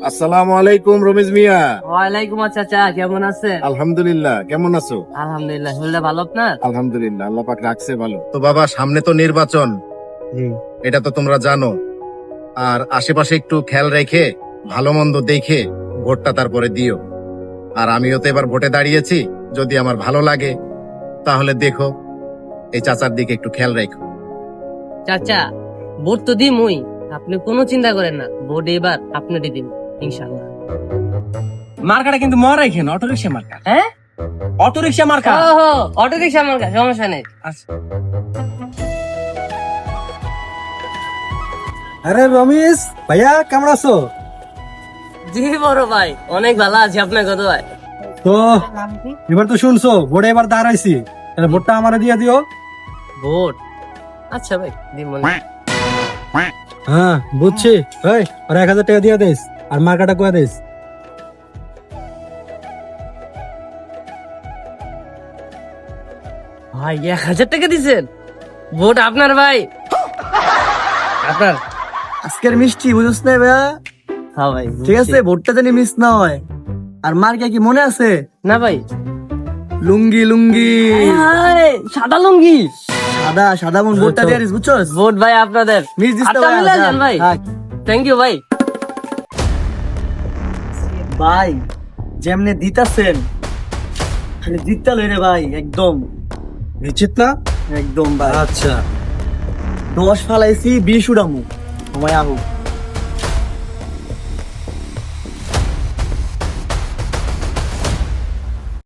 আসসালামু আলাইকুম রমেশ মিয়া। ওয়ালাইকুম চাচা, কেমন আছেন? আলহামদুলিল্লাহ, কেমন আছো? আলহামদুলিল্লাহ, শরীরটা ভালো আপনার? আলহামদুলিল্লাহ, আল্লাহ পাক রাখছে ভালো। তো বাবা, সামনে তো নির্বাচন, এটা তো তোমরা জানো। আর আশেপাশে একটু খেয়াল রেখে ভালো মন্দ দেখে ভোটটা তারপরে দিও। আর আমিও তো এবার ভোটে দাঁড়িয়েছি, যদি আমার ভালো লাগে তাহলে দেখো এই চাচার দিকে একটু খেয়াল রেখো। চাচা, ভোট তো দিমই, আপনি কোনো চিন্তা করেন না, ভোট এবার আপনারই দিন ইনশাআল্লাহ। মার্কাটা কিন্তু মরা এখানে অটোরিকশা মার্কা। হ্যাঁ, অটোরিকশা মার্কা। ওহো, অটো রিক্সা আমার কাছে, সমস্যা নেই। আরে রমেশ ভাইয়া, কেমন আছো? জি বড় ভাই, অনেক ভালো আছি, আপনার কত ভাই? তো এবার তো শুনছো ভোটে এবার দাঁড়াইছি, তাহলে ভোটটা আমারে দিয়ে দিও। ভোট? আচ্ছা ভাই, দিন মনে। হ্যাঁ বুঝছি। ওই আর 1000 টাকা দিয়ে দিস, আর মার্কাটা কয়ে দিস। ভাই 1000 টাকা দিছেন? ভোট আপনার ভাই, আপনার। আজকের মিষ্টি বুঝছ না ভাইয়া? হ্যাঁ ভাই, ঠিক আছে, ভোটটা জানি মিস না হয়। আর মার্কা কি মনে আছে? না ভাই, লুঙ্গি লুঙ্গি সাদা লুঙ্গি। সাদা সাদা মন ভোটটা দিয়ে দিস, বুঝছস? ভোট ভাই আপনাদের। মিস দিস না আটটা ভাইয়া, মিলাই যা। দেন ভাই। থাক। থ্যাংক ইউ ভাই। ভাই যেমনে দিতাছেন খালি জিততা লই রে ভাই, একদম নিশ্চিত না? একদম ভাই। আচ্ছা 10 ফালাইছি 20 উড়ামু, সময় আহু।